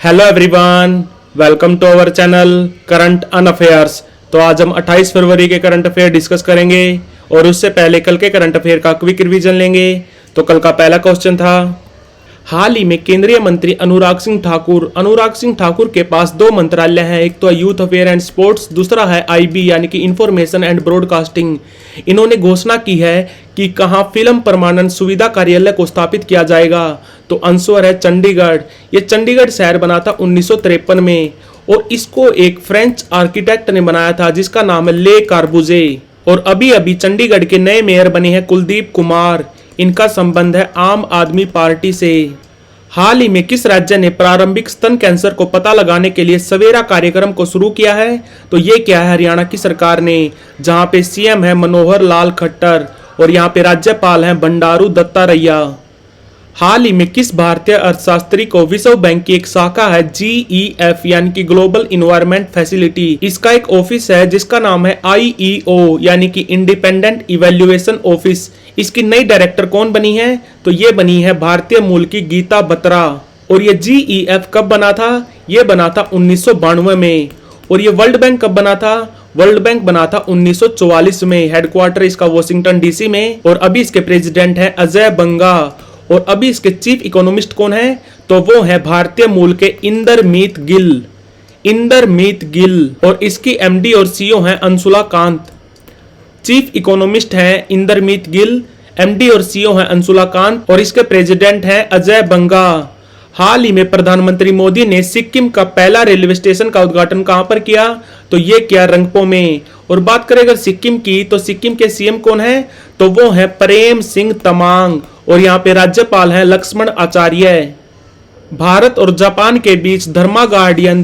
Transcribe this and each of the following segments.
Hello everyone, welcome to our channel current un affairs. तो आज हम 28 फरवरी के करंट अफेयर डिस्कस करेंगे और उससे पहले कल के करंट अफेयर का क्विक रिवीजन लेंगे। तो कल का पहला क्वेश्चन था, हाल ही में केंद्रीय मंत्री अनुराग सिंह ठाकुर के पास दो मंत्रालय हैं, एक तो है यूथ अफेयर एंड स्पोर्ट्स, दूसरा है आईबी यानी कि इंफॉर्मेशन एंड ब्रॉडकास्टिंग। इन्होंने घोषणा की है कि कहां फिल्म प्रमाणन सुविधा कार्यालय को स्थापित किया जाएगा। तो आंसर है चंडीगढ़। ये चंडीगढ़ शहर बना था 1953 में और इसको एक फ्रेंच आर्किटेक्ट ने बनाया था जिसका नाम है ले कार्बुजे। और अभी अभी चंडीगढ़ के नए मेयर बने हैं कुलदीप कुमार। इनका संबंध है आम आदमी पार्टी से। हाल ही में किस राज्य ने प्रारंभिक स्तन कैंसर को पता लगाने के लिए सवेरा कार्यक्रम को शुरू किया है? तो ये क्या है, हरियाणा की सरकार ने, जहां पे सीएम है मनोहर लाल खट्टर और यहाँ पे राज्यपाल हैं बंडारू दत्तात्रेय। हाल ही में किस भारतीय अर्थशास्त्री को विश्व बैंक की एक शाखा है GEF यानी कि ग्लोबल इन्वायरमेंट फैसिलिटी, इसका एक ऑफिस है जिसका नाम है IEO यानी कि इंडिपेंडेंट इवैल्यूएशन ऑफिस, इसकी नई डायरेक्टर कौन बनी है? तो ये बनी है भारतीय मूल की गीता बत्रा। और ये GEF कब बना था? ये बना था 1992 में। और ये वर्ल्ड बैंक कब बना था? वर्ल्ड बैंक बना था 1944 में। हेडक्वार्टर इसका वॉशिंगटन DC में। और अभी इसके प्रेसिडेंट हैं अजय बंगा। और अभी इसके चीफ इकोनॉमिस्ट कौन है? तो वो है भारतीय मूल के इंदरमीत गिल। और इसकी MD और CEO हैं अंशुला कांत। चीफ इकोनॉमिस्ट हैं इंदरमीत गिल, MD और CEO हैं अंशुला कांत और इसके प्रेसिडेंट हैं अजय बंगा। हाल ही में प्रधानमंत्री मोदी ने सिक्किम का पहला रेलवे स्टेशन का उद्घाटन कहां पर किया? तो ये किया रंगपो में। और बात करें अगर सिक्किम की, तो सिक्किम के CM कौन है? तो वो है प्रेम सिंह तमांग और यहाँ पे राज्यपाल हैं लक्ष्मण आचार्य। भारत और जापान के बीच धर्मा गार्डियन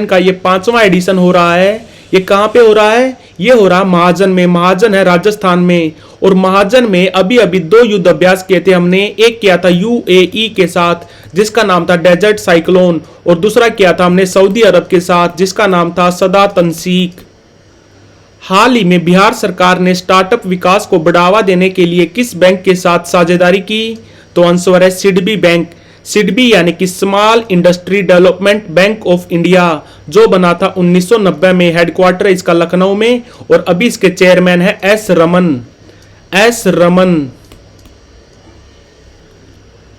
का ये 5वां एडिशन हो रहा है। ये कहाँ पे हो रहा है? ये हो रहा महाजन में। महाजन है राजस्थान में। और महाजन में अभी अभी 2 युद्ध अभ्यास किए थे हमने। एक किया था UAE के साथ जिसका नाम था डेजर्ट साइक्लोन और दूसरा किया था हमने सऊदी अरब के साथ जिसका नाम था सदा तंसीक। हाल ही में बिहार सरकार ने स्टार्टअप विकास को बढ़ावा देने के लिए किस बैंक के साथ साझेदारी की? तो आंसर है सिडबी बैंक। सिडबी यानी कि small industry development bank of India, जो बना था 1990 में। हेडक्वार्टर इसका लखनऊ में और अभी इसके चेयरमैन है एस रमन।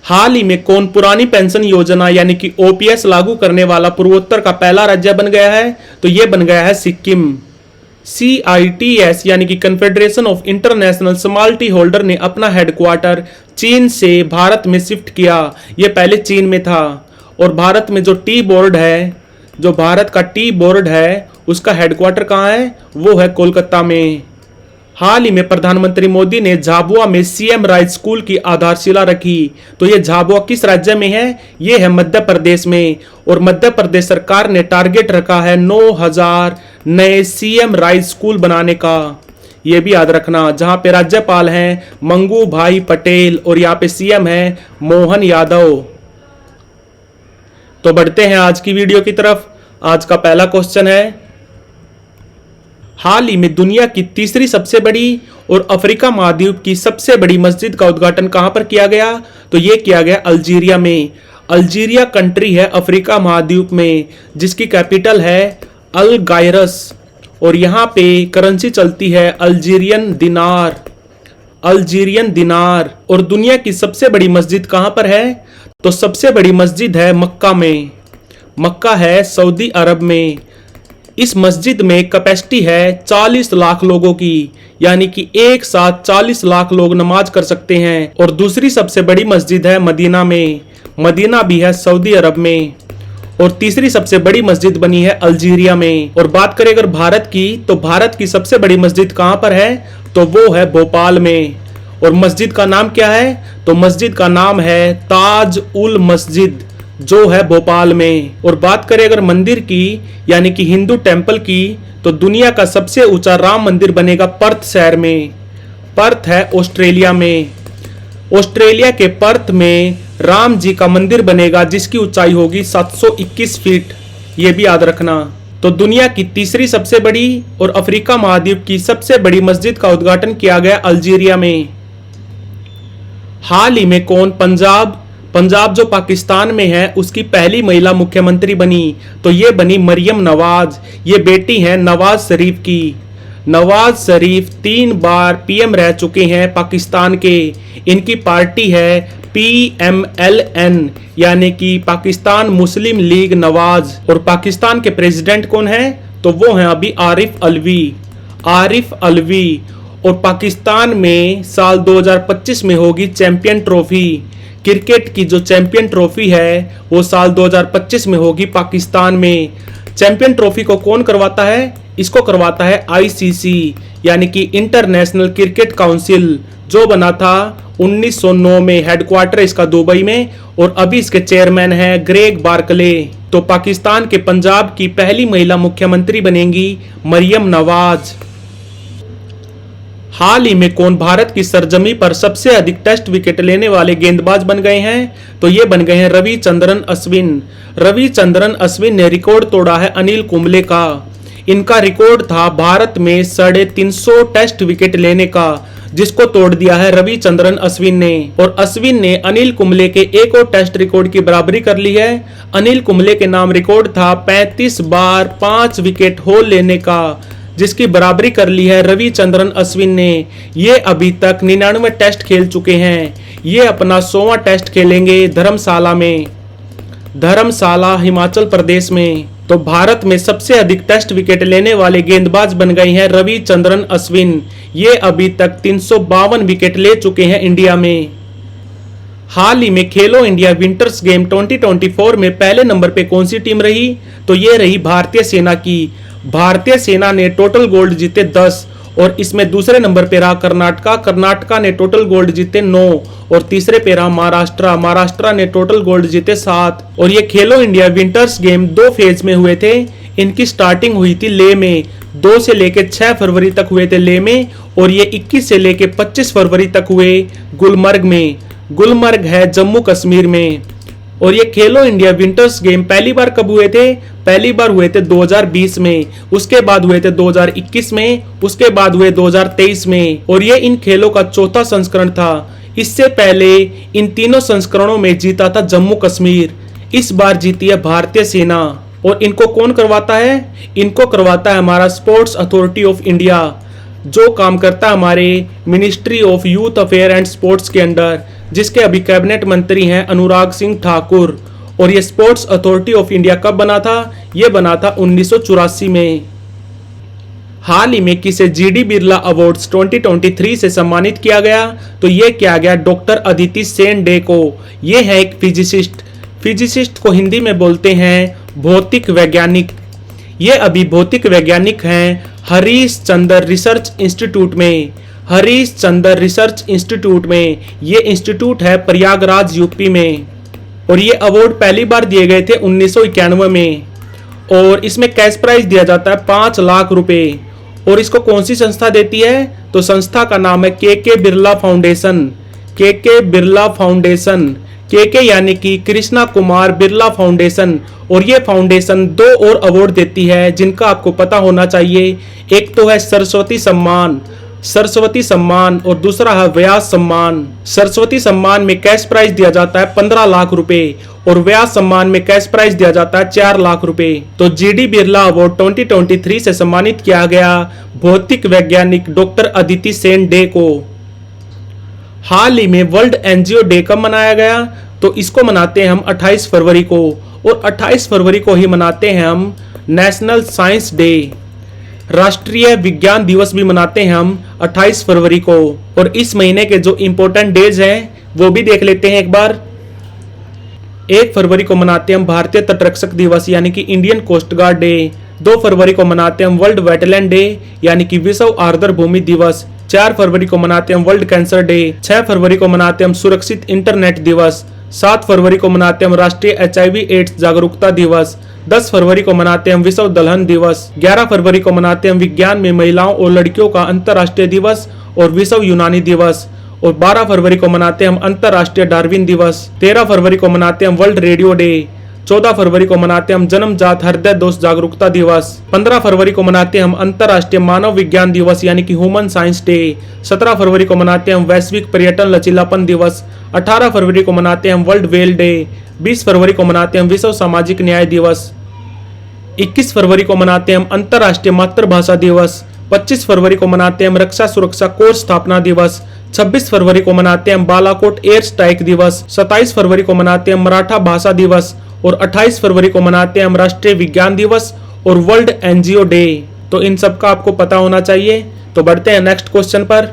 हाल ही में कौन पुरानी पेंशन योजना यानी कि OPS लागू करने वाला पूर्वोत्तर का पहला राज्य बन गया है? तो यह बन गया है सिक्किम। CITS यानी कि कन्फेडरेशन ऑफ इंटरनेशनल स्मॉलटी होल्डर ने अपना हेडक्वार्टर चीन से भारत में शिफ्ट किया। यह पहले चीन में था। और भारत में जो भारत का टी बोर्ड है उसका हेडक्वार्टर कहाँ है? वो है कोलकाता में। हाल ही में प्रधानमंत्री मोदी ने झाबुआ में CM राइज स्कूल की आधारशिला रखी। तो ये झाबुआ किस राज्य में है? ये है मध्य प्रदेश में। और मध्य प्रदेश सरकार ने टारगेट रखा है 9000 नए CM राइज स्कूल बनाने का। ये भी याद रखना। जहां पे राज्यपाल हैं मंगू भाई पटेल और यहाँ पे CM है मोहन यादव। तो बढ़ते हैं आज की वीडियो की तरफ। आज का पहला क्वेश्चन है, हाल ही में दुनिया की तीसरी सबसे बड़ी और अफ्रीका महाद्वीप की सबसे बड़ी मस्जिद का उद्घाटन कहां पर किया गया? तो यह किया गया अल्जीरिया में। अल्जीरिया कंट्री है अफ्रीका महाद्वीप में जिसकी कैपिटल है अलगायरस। और यहां पे करेंसी चलती है अल्जीरियन दिनार। और दुनिया की सबसे बड़ी मस्जिद कहां पर है? तो सबसे बड़ी मस्जिद है मक्का में। मक्का है सऊदी अरब में। इस मस्जिद में कैपेसिटी है 40 लाख लोगों की, यानी कि एक साथ 40 लाख लोग नमाज कर सकते हैं। और दूसरी सबसे बड़ी मस्जिद है मदीना में। मदीना भी है सऊदी अरब में। और तीसरी सबसे बड़ी मस्जिद बनी है अल्जीरिया में। और बात करें अगर भारत की, तो भारत की सबसे बड़ी मस्जिद कहां पर है? तो वो है भोपाल में। और मस्जिद का नाम क्या है? तो मस्जिद का नाम है ताज उल मस्जिद, जो है भोपाल में। और बात करें अगर मंदिर की यानी कि हिंदू टेंपल की, तो दुनिया का सबसे ऊंचा राम मंदिर बनेगा पर्थ शहर में। पर्थ है ऑस्ट्रेलिया में। ऑस्ट्रेलिया के पर्थ में राम जी का मंदिर बनेगा जिसकी ऊंचाई होगी 721 फीट। यह भी याद रखना। तो दुनिया की तीसरी सबसे बड़ी और अफ्रीका महाद्वीप की सबसे बड़ी मस्जिद का उद्घाटन किया गया अल्जीरिया में। हाल ही में कौन पंजाब जो पाकिस्तान में है उसकी पहली महिला मुख्यमंत्री बनी तो ये बनी मरियम नवाज। ये बेटी हैं नवाज शरीफ की। नवाज शरीफ 3 बार पीएम रह चुके हैं पाकिस्तान के। इनकी पार्टी है PMLN यानी कि पाकिस्तान मुस्लिम लीग नवाज। और पाकिस्तान के प्रेसिडेंट कौन है? तो वो हैं अभी आरिफ अलवी। आरिफ अलवी। और पाकिस्तान में साल 2025 में होगी चैंपियन ट्रॉफी। क्रिकेट की जो चैंपियन ट्रॉफी है वो साल 2025 में होगी पाकिस्तान में। चैंपियन ट्रॉफी को कौन करवाता है? इसको करवाता है ICC यानी कि इंटरनेशनल क्रिकेट काउंसिल, जो बना था 1909 में। हेडक्वार्टर इसका दुबई में और अभी इसके चेयरमैन हैं ग्रेग बार्कले। तो पाकिस्तान के पंजाब की पहली महिला मुख्यमंत्री बनेंगी मरियम नवाज। हाल ही में कौन भारत की सरजमी पर सबसे अधिक टेस्ट विकेट लेने वाले गेंदबाज बन गए हैं? तो ये बन गए हैं रविचंद्रन अश्विन। रविचंद्रन अश्विन ने रिकॉर्ड तोड़ा है अनिल कुंबले का। इनका रिकॉर्ड था भारत में 350 टेस्ट विकेट लेने का, जिसको तोड़ दिया है रविचंद्रन अश्विन ने। और अश्विन ने अनिल कुंबले के एक और टेस्ट रिकॉर्ड की बराबरी कर ली है। अनिल कुंबले के नाम रिकॉर्ड था 35 बार 5 विकेट होल लेने का, जिसकी बराबरी कर ली है रविचंद्रन अश्विन ने। ये अभी तक 99 टेस्ट खेल चुके हैं। ये अपना 100वां टेस्ट खेलेंगे धर्मशाला में, धर्मशाला हिमाचल प्रदेश में। तो भारत में सबसे अधिक टेस्ट विकेट लेने वाले गेंदबाज बन गए हैं रविचंद्रन अश्विन। ये अभी तक 352 विकेट ले चुके हैं इंडिया में। हाल ही में खेलो इंडिया विंटर्स गेम 2024 में पहले नंबर पे कौन सी टीम रही? तो ये रही भारतीय सेना की। भारतीय सेना ने टोटल गोल्ड जीते 10 और इसमें दूसरे नंबर पे रहा कर्नाटका। कर्नाटका ने टोटल गोल्ड जीते 9 और तीसरे पे रहा महाराष्ट्र। महाराष्ट्र ने टोटल गोल्ड जीते 7। और ये खेलो इंडिया विंटर्स गेम 2 फेज में हुए थे। इनकी स्टार्टिंग हुई थी लेह में, 2 से लेके 6 फरवरी तक हुए थे लेह में। और ये 21 से लेके 25 फरवरी तक हुए गुलमर्ग में। गुलमर्ग है जम्मू कश्मीर में। और ये खेलो इंडिया विंटर्स गेम पहली बार कब हुए थे? पहली बार हुए थे 2020 में, उसके बाद हुए थे 2021 में, उसके बाद हुए 2023 में। और ये इन खेलों का चौथा संस्करण था। इससे पहले इन तीनों संस्करणों में जीता था जम्मू कश्मीर। इस बार जीती है भारतीय सेना। और इनको कौन करवाता है? इनको करवाता है हमारा स्पोर्ट्स अथॉरिटी ऑफ इंडिया, जो काम करता है हमारे ministry of youth affair and sports के अंडर, जिसके अभी कैबिनेट मंत्री हैं अनुराग सिंह ठाकुर। और ये स्पोर्ट्स अथॉरिटी ऑफ इंडिया कब बना था? ये बना था 1984 में। हाल ही में किसे GD बिरला अवार्ड्स 2023 से सम्मानित किया गया? तो ये किया गया डॉक्टर अदिति सेन डे को। ये है एक फिजिसिस्ट। फिजिसिस्ट को हिंदी में बोलते हैं भौतिक वैज्ञानिक। ये अभी भौतिक वैज्ञानिक हैं हरीश चंद्र रिसर्च इंस्टीट्यूट में। हरीश चंद्र रिसर्च इंस्टीट्यूट में। ये इंस्टीट्यूट है प्रयागराज यूपी में। और ये अवार्ड पहली बार दिए गए थे 1991 में। और इसमें कैश प्राइज दिया जाता है 5 लाख रुपए। और इसको कौन सी संस्था देती है? तो संस्था का नाम है KK Birla foundation. KK Birla foundation. KK यानी कि कृष्णा कुमार बिरला फाउंडेशन। और ये फाउंडेशन 2 और अवार्ड देती है जिनका आपको पता होना चाहिए। एक तो है सरस्वती सम्मान, सरस्वती सम्मान, और दूसरा है व्यास सम्मान। सरस्वती सम्मान में कैश प्राइज दिया जाता है 15 लाख रुपए और व्यास सम्मान में कैश प्राइज दिया जाता है 4 लाख रुपए। तो GD बिरला अवार्ड 2023 से सम्मानित किया गया भौतिक वैज्ञानिक डॉक्टर अदिति सेन डे को। हाल ही में वर्ल्ड एनजीओ डे कब मनाया गया? तो इसको मनाते हैं हम 28 फरवरी को। और 28 फरवरी को ही मनाते हैं हम नेशनल साइंस डे। राष्ट्रीय विज्ञान दिवस भी मनाते हैं हम 28 फरवरी को। और इस महीने के जो इंपॉर्टेंट डेज हैं वो भी देख लेते हैं एक बार। 1 फरवरी को मनाते हैं हम भारतीय तटरक्षक दिवस यानी कि इंडियन कोस्ट गार्ड डे। 2 फरवरी को मनाते हैं हम वर्ल्ड वेटलैंड डे यानी कि विश्व आर्द्र भूमि दिवस। 4 फरवरी को मनाते हैं हम वर्ल्ड कैंसर डे। 6 फरवरी को मनाते हैं हम सुरक्षित इंटरनेट दिवस। 7 फरवरी को मनाते हैं हम राष्ट्रीय HIV एड्स जागरूकता दिवस। 10 फरवरी को मनाते हैं हम विश्व दलहन दिवस। 11 फरवरी को मनाते हैं हम विज्ञान में महिलाओं और लड़कियों का अंतर्राष्ट्रीय दिवस और विश्व यूनानी दिवस। और 12 फरवरी को मनाते हैं हम अंतर्राष्ट्रीय डार्विन दिवस। 13 फरवरी को मनाते हैं हम वर्ल्ड रेडियो डे। 14 फरवरी को मनाते हैं हम जन्मजात हृदय दोष जागरूकता दिवस। 15 फरवरी को मनाते हैं हम अंतर्राष्ट्रीय मानव विज्ञान दिवस यानी कि ह्यूमन साइंस डे। 17 फरवरी को मनाते हैं हम वैश्विक पर्यटन लचीलापन दिवस। 18 फरवरी को मनाते हैं हम वर्ल्ड वेल डे। 20 फरवरी को मनाते हैं हम विश्व सामाजिक न्याय दिवस। 21 फरवरी को मनाते हैं हम अंतर्राष्ट्रीय मातृभाषा दिवस। 25 फरवरी को मनाते हैं हम रक्षा सुरक्षा कोर स्थापना दिवस। 26 फरवरी को मनाते हैं हम बालाकोट एयर स्ट्राइक दिवस। 27 फरवरी को मनाते हैं हम मराठा भाषा दिवस और 28 फरवरी को मनाते हैं हम राष्ट्रीय विज्ञान दिवस और वर्ल्ड एनजीओ डे। तो इन सब का आपको पता होना चाहिए। तो बढ़ते हैं नेक्स्ट क्वेश्चन पर।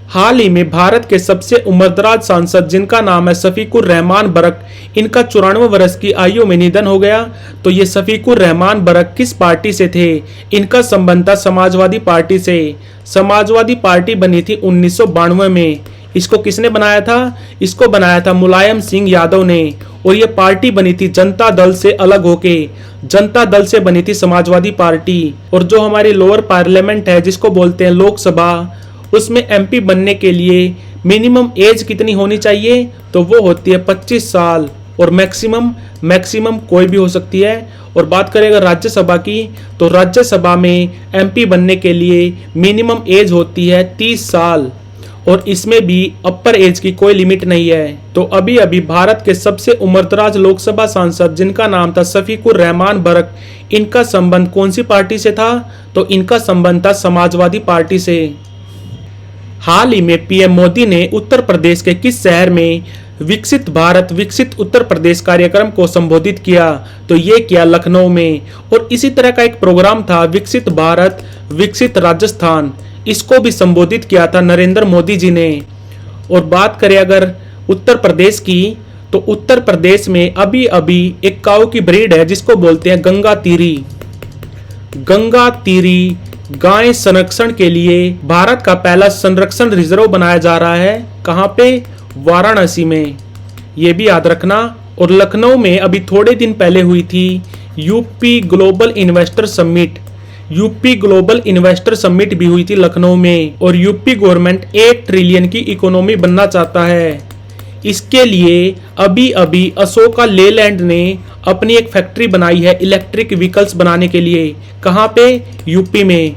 हाल ही में भारत के सबसे उम्रदराज सांसद जिनका नाम है शफीकुर रहमान बरक, इनका 94 वर्ष की आयु में निधन हो गया। तो ये शफीकुर रहमान बरक किस पार्टी से थे? इनका संबंध था समाजवादी पार्टी से। समाजवादी पार्टी बनी थी 1992 में। इसको किसने बनाया था? इसको बनाया था मुलायम सिंह यादव ने। और ये पार्टी बनी थी जनता दल से अलग होके। जनता दल से बनी थी समाजवादी पार्टी। और जो हमारी लोअर पार्लियामेंट है जिसको बोलते हैं लोकसभा, उसमें एमपी बनने के लिए मिनिमम एज कितनी होनी चाहिए? तो वो होती है 25 साल और मैक्सिमम कोई भी हो सकती है। और बात करें अगर राज्यसभा की, तो राज्यसभा में एमपी बनने के लिए मिनिमम एज होती है 30 साल और इसमें भी अपर एज की कोई लिमिट नहीं है। तो अभी अभी भारत के सबसे उम्रदराज लोकसभा सांसद जिनका नाम था शफीकुर रहमान बरक, इनका संबंध कौन सी पार्टी से था? तो इनका संबंध था समाजवादी पार्टी से। हाल ही में पीएम मोदी ने उत्तर प्रदेश के किस शहर में विकसित भारत विकसित उत्तर प्रदेश कार्यक्रम को संबोधित किया? तो ये किया लखनऊ में। और इसी तरह का एक प्रोग्राम था विकसित भारत विकसित राजस्थान, इसको भी संबोधित किया था नरेंद्र मोदी जी ने। और बात करें अगर उत्तर प्रदेश की, तो उत्तर प्रदेश में अभी अभी एक काऊ की ब्रीड है जिसको बोलते हैं गंगा तीरी। गंगा तीरी गाय संरक्षण के लिए भारत का पहला संरक्षण रिजर्व बनाया जा रहा है। कहाँ पे? वाराणसी में। ये भी याद रखना। और लखनऊ में अभी थोड़े दिन पहले हुई थी UP global investor summit. UP global investor summit भी हुई थी लखनऊ में। और यूपी गवर्नमेंट 1 ट्रिलियन की इकोनॉमी बनना चाहता है। इसके लिए अभी अभी अशोका लेलैंड ने अपनी एक फैक्ट्री बनाई है इलेक्ट्रिक व्हीकल्स बनाने के लिए। कहाँ पे? यूपी में।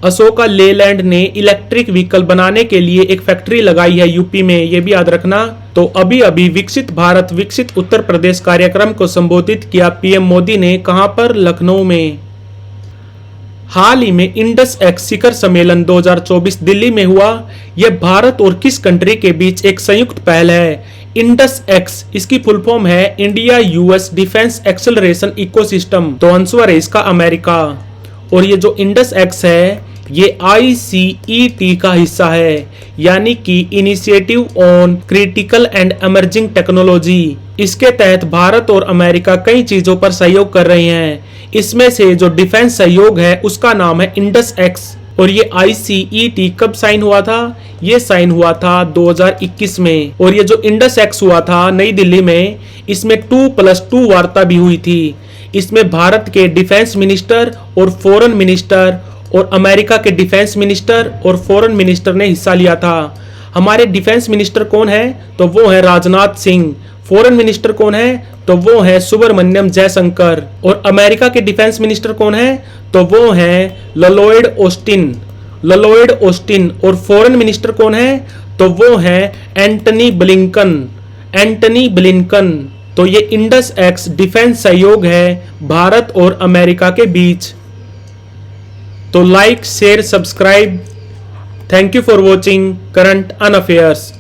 अशोका लेलैंड ने इलेक्ट्रिक व्हीकल बनाने के लिए एक फैक्ट्री लगाई है यूपी में, ये भी याद रखना। तो अभी अभी विकसित भारत विकसित उत्तर प्रदेश कार्यक्रम को संबोधित किया पीएम मोदी ने। कहाँ पर? लखनऊ में। हाल ही में इंडस एक्स शिखर सम्मेलन 2024 दिल्ली में हुआ। यह भारत और किस कंट्री के बीच एक संयुक्त पहल है? इंडस एक्स, इसकी फुल फॉर्म है India US defence acceleration ecosystem. तो आंसर है इसका अमेरिका। और ये जो इंडस एक्स है ये ICET का हिस्सा है, यानी कि initiative on critical and emerging technology. इसके तहत भारत और अमेरिका कई चीजों पर सहयोग कर रहे हैं। इसमें से जो डिफेंस सहयोग है उसका नाम है इंडस एक्स। और ये ICET कब साइन हुआ था? ये साइन हुआ था 2021 में। और ये जो इंडस एक्स हुआ था नई दिल्ली में, इसमें 2+2 वार्ता भी हुई थी। इसमें भारत के डिफेंस मिनिस्टर और फॉरेन मिनिस्टर और अमेरिका के डिफेंस मिनिस्टर और फॉरेन मिनिस्टर ने हिस्सा लिया था। हमारे डिफेंस मिनिस्टर कौन है? तो वो है राजनाथ सिंह। फॉरेन मिनिस्टर कौन है? तो वो है सुब्रमण्यम जयशंकर। और अमेरिका के डिफेंस मिनिस्टर कौन है? तो वो है ललॉयड ऑस्टिन। और फॉरेन मिनिस्टर कौन है? तो वो है एंटनी ब्लिंकन। तो ये इंडस एक्स डिफेंस सहयोग है भारत और अमेरिका के बीच। तो like share subscribe. Thank you for watching current un affairs.